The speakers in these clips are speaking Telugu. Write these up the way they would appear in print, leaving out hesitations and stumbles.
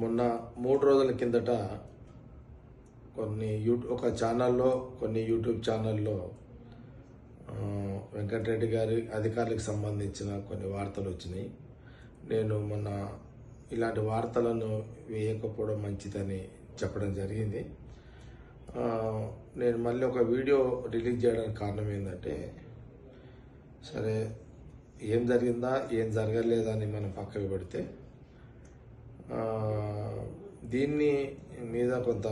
మొన్న 3 రోజుల కిందట ఒక ఛానల్లో కొన్ని యూట్యూబ్ ఛానల్లో వెంకటరెడ్డి గారి అధికారులకు సంబంధించిన కొన్ని వార్తలు వచ్చినాయి. నేను మొన్న ఇలాంటి వార్తలను వేయకపోవడం మంచిదని చెప్పడం జరిగింది. నేను మళ్ళీ ఒక వీడియో రిలీజ్ చేయడానికి కారణం ఏంటంటే, సరే ఏం జరిగిందా ఏం జరగలేదా అని మనం పక్కకు పెడితే, దీన్ని మీద కొంత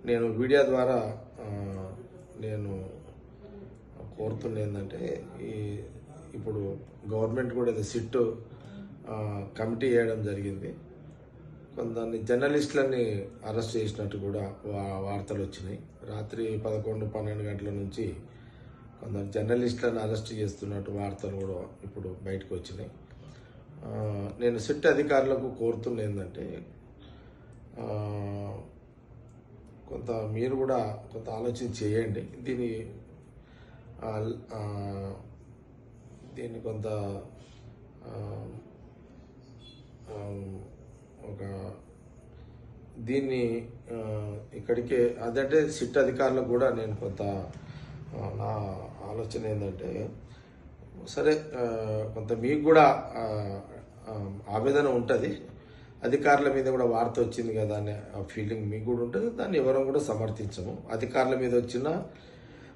నేను వీడియో ద్వారా నేను కోరుతున్న ఏంటంటే, ఇప్పుడు గవర్నమెంట్ కూడా సిట్ కమిటీ వేయడం జరిగింది. కొంతమంది జర్నలిస్టులని అరెస్ట్ చేసినట్టు కూడా వార్తలు వచ్చినాయి. రాత్రి 11-12 గంటల నుంచి కొందరు జర్నలిస్టులను అరెస్ట్ చేస్తున్నట్టు వార్తలు కూడా ఇప్పుడు బయటకు వచ్చినాయి. నేను సిట్ అధికారులకు కోరుతున్న ఏంటంటే, కొంత మీరు కూడా కొంత ఆలోచన చేయండి. దీన్ని కొంత దీన్ని ఇక్కడికే అదంటే సిట్ అధికారులకు కూడా నేను కొంత నా ఆలోచన ఏంటంటే, సరే కొంత మీకు కూడా ఆవేదన ఉంటుంది, అధికారుల మీద కూడా వార్త వచ్చింది కదా అనే ఫీలింగ్ మీకు కూడా ఉంటుంది. దాన్ని ఎవరం కూడా సమర్థించము.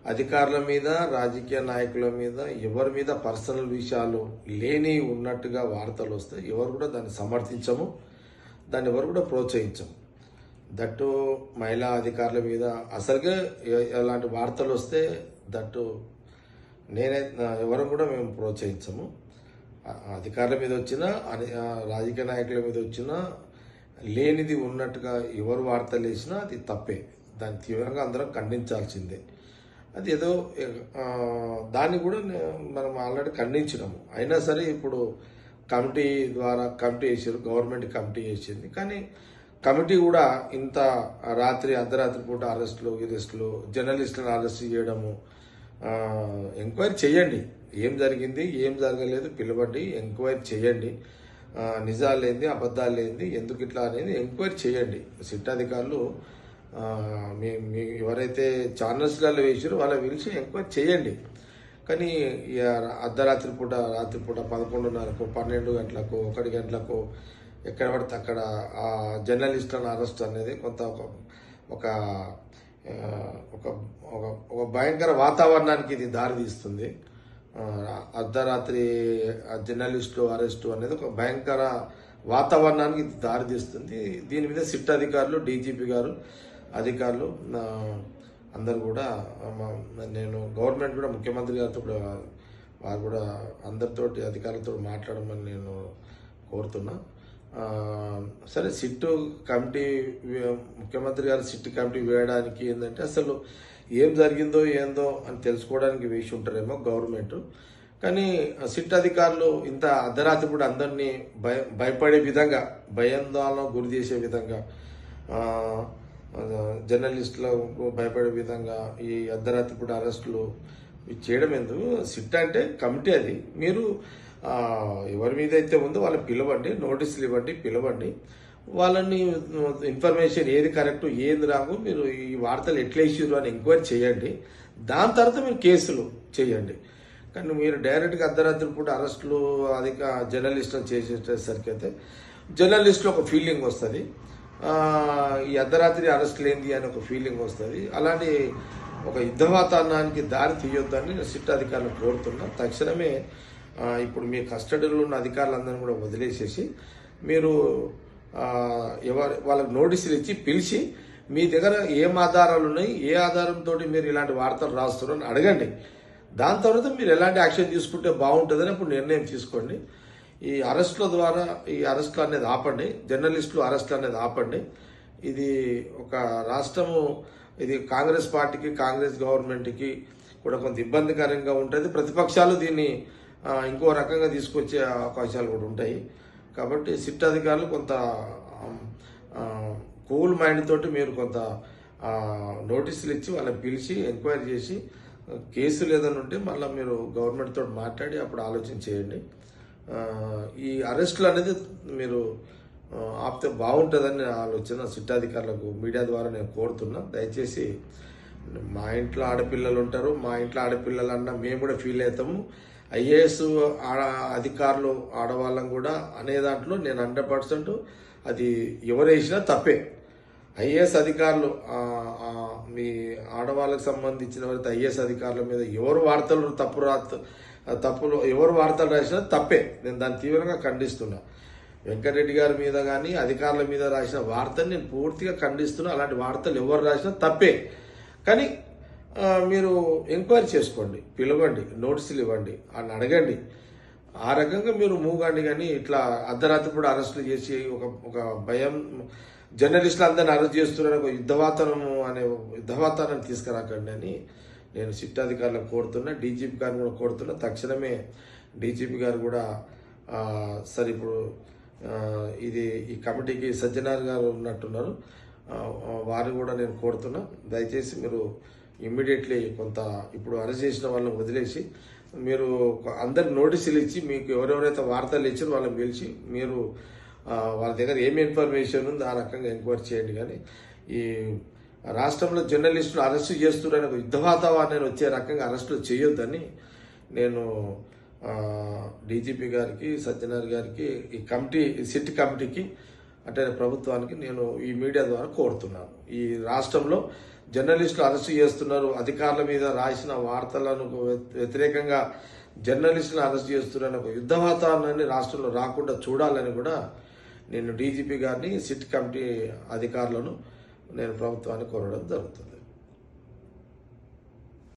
అధికారుల మీద రాజకీయ నాయకుల మీద ఎవరి మీద పర్సనల్ విషయాలు లేని ఉన్నట్టుగా వార్తలు వస్తాయి, ఎవరు కూడా దాన్ని సమర్థించము, దాన్ని ఎవరు కూడా ప్రోత్సహించము. దట్టు మహిళా అధికారుల మీద అసలుగా ఎలాంటి వార్తలు వస్తే దట్టు ఎవరు కూడా మేము ప్రోత్సహించము. అధికారుల మీద వచ్చినా రాజకీయ నాయకుల మీద వచ్చినా లేనిది ఉన్నట్టుగా ఎవరు వార్తలు వేసినా అది తప్పే, దాన్ని తీవ్రంగా అందరం ఖండించాల్సిందే. అది ఏదో దాన్ని కూడా మనం ఆల్రెడీ ఖండించినాము. అయినా సరే ఇప్పుడు కమిటీ ద్వారా కమిటీ వేసారు, గవర్నమెంట్ కమిటీ వేసింది. కానీ కమిటీ కూడా ఇంత అర్ధరాత్రి పూట అరెస్టులు జర్నలిస్టులను అరెస్ట్ చేయడము, ఎంక్వైరీ చేయండి. ఏం జరిగింది ఏం జరగలేదు పిలవండి, ఎంక్వైరీ చేయండి. నిజాలేంది అబద్ధాలేంది ఎందుకు ఇట్లా అనేది ఎంక్వైరీ చేయండి. సిట్ అధికారులు మీ ఎవరైతే ఛానల్స్లలో వేసారో వాళ్ళ పిలిచి ఎంక్వైరీ చేయండి. కానీ రాత్రి పూట 11:30, 12 గంటలకు 1 గంటలకు ఎక్కడ పడితే అక్కడ ఆ జర్నలిస్టులను అరెస్ట్ అనేది కొంత ఒక భయంకర వాతావరణానికి ఇది దారితీస్తుంది. అర్ధరాత్రి జర్నలిస్టులు అరెస్టు అనేది ఒక భయంకర వాతావరణానికి ఇది దారితీస్తుంది. దీని మీద సిట్ అధికారులు, డీజీపీ గారు అధికారులు అందరు కూడా నేను గవర్నమెంట్ కూడా ముఖ్యమంత్రి గారితో కూడా వారు కూడా అందరితోటి అధికారులతో మాట్లాడమని నేను కోరుతున్నా. సరే సిట్ కమిటీ ముఖ్యమంత్రి గారు సిట్ కమిటీ వేయడానికి ఏంటంటే, అసలు ఏం జరిగిందో ఏందో అని తెలుసుకోవడానికి వేసి ఉంటారేమో గవర్నమెంట్. కానీ సిట్ అధికారులు ఇంత అర్ధరాత్రి కూడా అందరినీ భయపడే విధంగా, భయాందోళన గురి చేసే విధంగా, జర్నలిస్టులకు భయపడే విధంగా ఈ అర్ధరాత్రి పూట అరెస్టులు చేయడం ఎందుకు? సిట్ అంటే కమిటీ, అది మీరు ఎవరి మీద అయితే ఉందో వాళ్ళని పిలవండి, నోటీసులు ఇవ్వండి, పిలవండి. వాళ్ళని ఇన్ఫర్మేషన్ ఏది కరెక్ట్ ఏది రాగు, మీరు ఈ వార్తలు ఎట్లా ఇచ్చారు అని ఎంక్వైరీ చేయండి. దాని తర్వాత మీరు కేసులు చేయండి. కానీ మీరు డైరెక్ట్గా అర్ధరాత్రి పూట అరెస్టులు జర్నలిస్టులు చేసేసరికి అయితే జర్నలిస్టులు ఒక ఫీలింగ్ వస్తుంది, ఈ అర్ధరాత్రి అరెస్టులు ఏంది అని ఒక ఫీలింగ్ వస్తుంది. అలాంటి ఒక యుద్ధ వాతావరణానికి దారి తీయొద్దని సిట్ అధికారులు కోరుతున్నా. తక్షణమే ఇప్పుడు మీ కస్టడీలో ఉన్న అధికారులందరినీ కూడా వదిలేసేసి మీరు వాళ్ళకి నోటీసులు ఇచ్చి పిలిచి మీ దగ్గర ఏం ఆధారాలు ఉన్నాయి, ఏ ఆధారంతో మీరు ఇలాంటి వార్తలు రాస్తున్నారని అడగండి. దాని తర్వాత మీరు ఎలాంటి యాక్షన్ తీసుకుంటే బాగుంటుందని అప్పుడు నిర్ణయం తీసుకోండి. ఈ అరెస్టులు అనేది ఆపండి, జర్నలిస్టులు అరెస్టులు అనేది ఆపండి. ఇది ఒక రాష్ట్రము, ఇది కాంగ్రెస్ పార్టీకి, కాంగ్రెస్ గవర్నమెంట్కి కూడా కొంత ఇబ్బందికరంగా ఉంటుంది. ప్రతిపక్షాలు దీన్ని ఇంకో రకంగా తీసుకొచ్చే అవకాశాలు కూడా ఉంటాయి. కాబట్టి సిట్ అధికారులు కొంత కూల్ మైండ్ తోటి మీరు కొంత నోటీసులు ఇచ్చి వాళ్ళని పిలిచి ఎంక్వైరీ చేసి కేసులు ఏదైనా ఉంటే మళ్ళీ మీరు గవర్నమెంట్ తోటి మాట్లాడి అప్పుడు ఆలోచన చేయండి. ఈ అరెస్టులు అనేది మీరు ఆపితే బాగుంటుందని నా ఆలోచన. సిట్టాధికారులకు మీడియా ద్వారా నేను కోరుతున్నా, దయచేసి మా ఇంట్లో ఆడపిల్లలు ఉంటారు, మా ఇంట్లో ఆడపిల్లలన్నా మేము కూడా ఫీల్ అవుతాము. ఐఏఎస్ అధికారులు ఆడవాళ్ళం కూడా అనే దాంట్లో నేను 100% అది ఎవరు వేసినా తప్పే. ఐఏఎస్ అధికారులు మీ ఆడవాళ్ళకి సంబంధించిన వారి ఐఏఎస్ అధికారుల మీద ఎవరు వార్తలు తప్పులు ఎవరు వార్తలు రాసినా తప్పే. నేను దాన్ని తీవ్రంగా ఖండిస్తున్నా. వెంకటరెడ్డి గారి మీద కానీ అధికారుల మీద రాసిన వార్తని నేను పూర్తిగా ఖండిస్తున్నా. అలాంటి వార్తలు ఎవరు రాసినా తప్పే. కానీ మీరు ఎంక్వైరీ చేసుకోండి, పిలవండి, నోటీసులు ఇవ్వండి, అని అడగండి. ఆ రకంగా మీరు మూగండి. కానీ ఇట్లా అర్ధరాత్రి కూడా అరెస్టులు చేసి ఒక భయం, జర్నలిస్టులు అందరిని అరెస్ట్ చేస్తున్నారని ఒక యుద్ధవాతావరణం తీసుకురాకండి అని నేను సిట్టాధికారులకు కోరుతున్నా. డీజీపీ గారిని కూడా కోరుతున్నా. తక్షణమే డీజీపీ గారు కూడా సరే ఇప్పుడు ఈ కమిటీకి సజ్జనార్ గారు ఉన్నట్టున్నారు, వారిని కూడా నేను కోరుతున్నా. దయచేసి మీరు ఇమ్మీడియట్లీ కొంత ఇప్పుడు అరెస్ట్ చేసిన వాళ్ళని వదిలేసి మీరు అందరికి నోటీసులు ఇచ్చి మీకు ఎవరెవరైతే వార్తలు ఇచ్చారో వాళ్ళని పిలిచి మీరు వాళ్ళ దగ్గర ఏమి ఇన్ఫర్మేషన్ ఉందో ఆ రకంగా ఎంక్వైరీ చేయండి. కానీ ఈ రాష్ట్రంలో జర్నలిస్టులు అరెస్టు చేస్తున్నారని ఒక యుద్ధ వాతావరణాన్ని వచ్చే రకంగా అరెస్టులు చేయొద్దని నేను డీజీపీ గారికి, సజ్జనార్ గారికి, ఈ కమిటీ సిట్ కమిటీకి అంటే ప్రభుత్వానికి నేను ఈ మీడియా ద్వారా కోరుతున్నాను. ఈ రాష్ట్రంలో జర్నలిస్టులు అరెస్టు చేస్తున్నారు, అధికారుల మీద రాసిన వార్తలను వ్యతిరేకంగా జర్నలిస్టులను అరెస్ట్ చేస్తున్నారని ఒక యుద్ధ వాతావరణాన్ని రాష్ట్రంలో రాకుండా చూడాలని కూడా నేను డీజీపీ గారిని, సిట్ కమిటీ అధికారులను నేను ప్రభుత్వాన్ని కోరడం జరుగుతుంది.